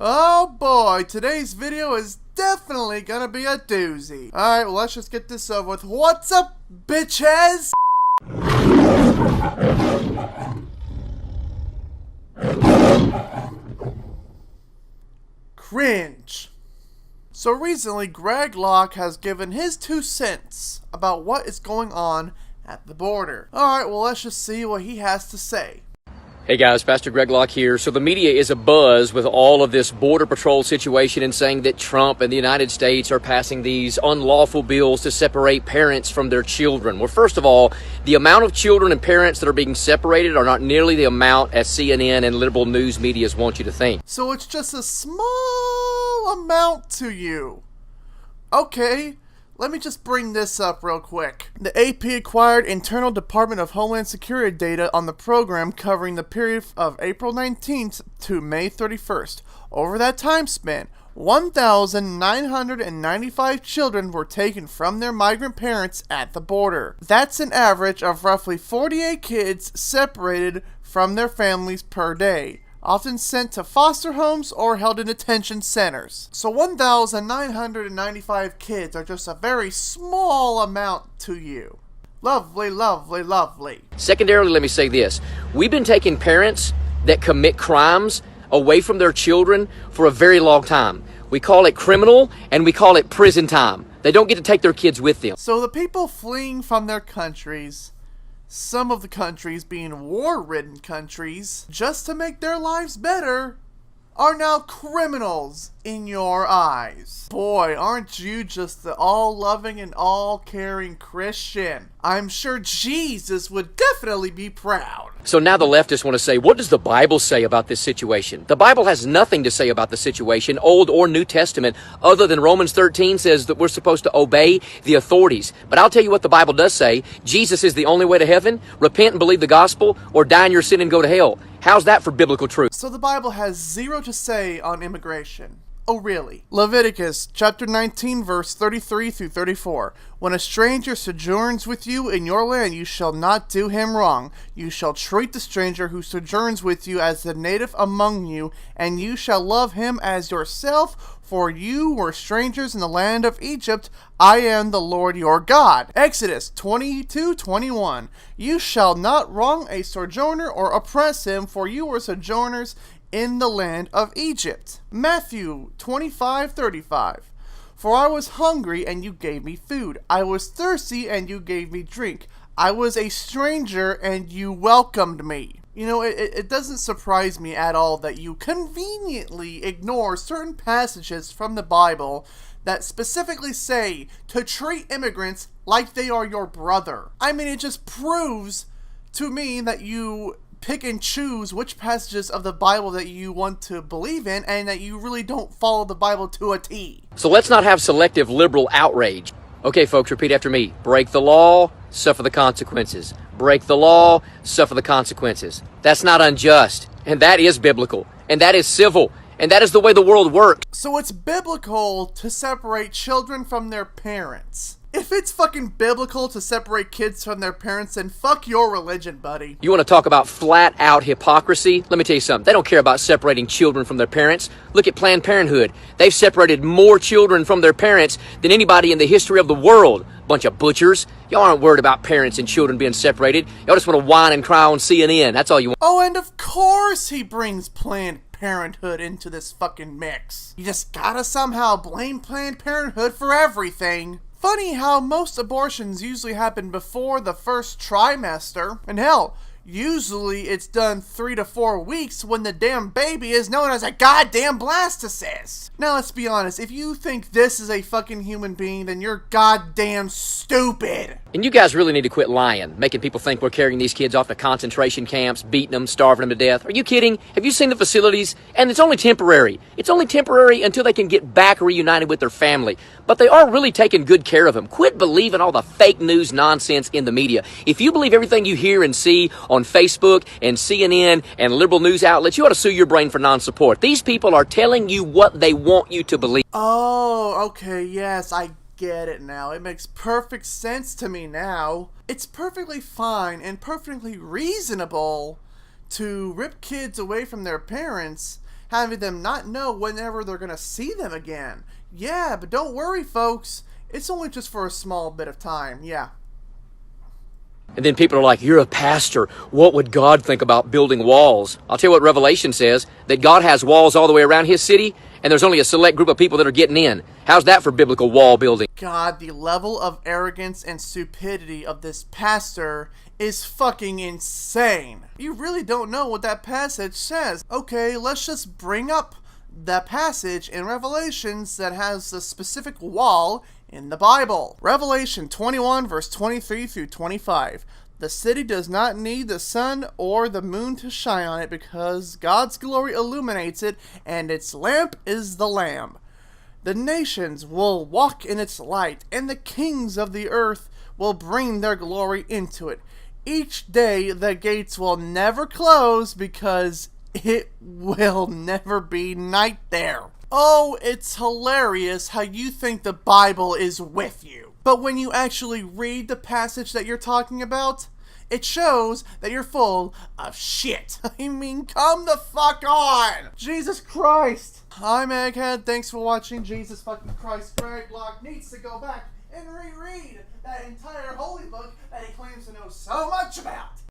Oh boy, today's video is definitely gonna be a doozy. Alright, well, let's just get this over with. What's up, bitches? Cringe. So recently, Locke has given his 2 cents about what is going on at the border. Alright, well, let's just see what he has to say. Hey guys, Pastor Locke here. So the media is abuzz with all of this border patrol situation and saying that Trump and the United States are passing these unlawful bills to separate parents from their children. Well, first of all, the amount of children and parents that are being separated are not nearly the amount as CNN and liberal news medias want you to think. So it's just a small amount to you. Okay. Let me just bring this up real quick. The AP acquired internal Department of Homeland Security data on the program covering the period of April 19th to May 31st. Over that time span, 1,995 children were taken from their migrant parents at the border. That's an average of roughly 48 kids separated from their families per day, often sent to foster homes or held in detention centers. So 1,995 kids are just a very small amount to you. Lovely, lovely, lovely. Secondarily, let me say this. We've been taking parents that commit crimes away from their children for a very long time. We call it criminal and we call it prison time. They don't get to take their kids with them. So the people fleeing from their countries, some of the countries being war-ridden countries, just to make their lives better, are now criminals in your eyes. Boy, aren't you just the all-loving and all-caring Christian? I'm sure Jesus would definitely be proud. So now the leftists want to say, what does the Bible say about this situation? The Bible has nothing to say about the situation, Old or New Testament, other than Romans 13 says that we're supposed to obey the authorities. But I'll tell you what the Bible does say. Jesus is the only way to heaven. Repent and believe the gospel, or die in your sin and go to hell. How's that for biblical truth? So the Bible has zero to say on immigration. Oh, really? Leviticus chapter 19, verse 33 through 34. When a stranger sojourns with you in your land, you shall not do him wrong. You shall treat the stranger who sojourns with you as the native among you, and you shall love him as yourself, for you were strangers in the land of Egypt. I am the Lord your God. Exodus 22:21. You shall not wrong a sojourner or oppress him, for you were sojourners in the land of Egypt. Matthew 25:35. For I was hungry, and you gave me food. I was thirsty, and you gave me drink. I was a stranger, and you welcomed me. You know, it doesn't surprise me at all that you conveniently ignore certain passages from the Bible that specifically say to treat immigrants like they are your brother. I mean, it just proves to me that you pick and choose which passages of the Bible that you want to believe in, and that you really don't follow the Bible to a T. So let's not have selective liberal outrage. Okay, folks, repeat after me. Break the law, suffer the consequences. Break the law, suffer the consequences. That's not unjust, and that is biblical, and that is civil, and that is the way the world works. So it's biblical to separate children from their parents. If it's fucking biblical to separate kids from their parents, then fuck your religion, buddy. You want to talk about flat-out hypocrisy? Let me tell you something. They don't care about separating children from their parents. Look at Planned Parenthood. They've separated more children from their parents than anybody in the history of the world. Bunch of butchers. Y'all aren't worried about parents and children being separated. Y'all just want to whine and cry on CNN. That's all you want. Oh, and of course he brings Planned Parenthood into this fucking mix. You just gotta somehow blame Planned Parenthood for everything. Funny how most abortions usually happen before the first trimester, and hell, usually it's done 3 to 4 weeks when the damn baby is known as a goddamn blastocyst. Now let's be honest, if you think this is a fucking human being, then you're goddamn stupid. And you guys really need to quit lying, making people think we're carrying these kids off to concentration camps, beating them, starving them to death. Are you kidding? Have you seen the facilities? And it's only temporary. It's only temporary until they can get back reunited with their family. But they are really taking good care of them. Quit believing all the fake news nonsense in the media. If you believe everything you hear and see on Facebook and CNN and liberal news outlets, you ought to sue your brain for non-support. These people are telling you what they want you to believe. Oh, okay, yes, I get it now. It makes perfect sense to me now. It's perfectly fine and perfectly reasonable to rip kids away from their parents. having them not know whenever they're gonna see them again. Yeah, but don't worry, folks. It's only just for a small bit of time, yeah. And then people are like, you're a pastor. What would God think about building walls? I'll tell you what Revelation says, that God has walls all the way around his city, and there's only a select group of people that are getting in. How's that for biblical wall building? God, the level of arrogance and stupidity of this pastor is fucking insane. You really don't know what that passage says. Okay, let's just bring up that passage in Revelations that has the specific wall in the Bible. Revelation 21 verse 23 through 25. The city does not need the sun or the moon to shine on it because God's glory illuminates it and its lamp is the Lamb. The nations will walk in its light and the kings of the earth will bring their glory into it. Each day the gates will never close because it will never be night there. Oh, it's hilarious how you think the Bible is with you. But when you actually read the passage that you're talking about, it shows that you're full of shit. I mean, come the fuck on! Jesus Christ! I'm Egghead, thanks for watching. Jesus fucking Christ. Greg Locke needs to go back and reread that entire holy book that he claims to know so much about.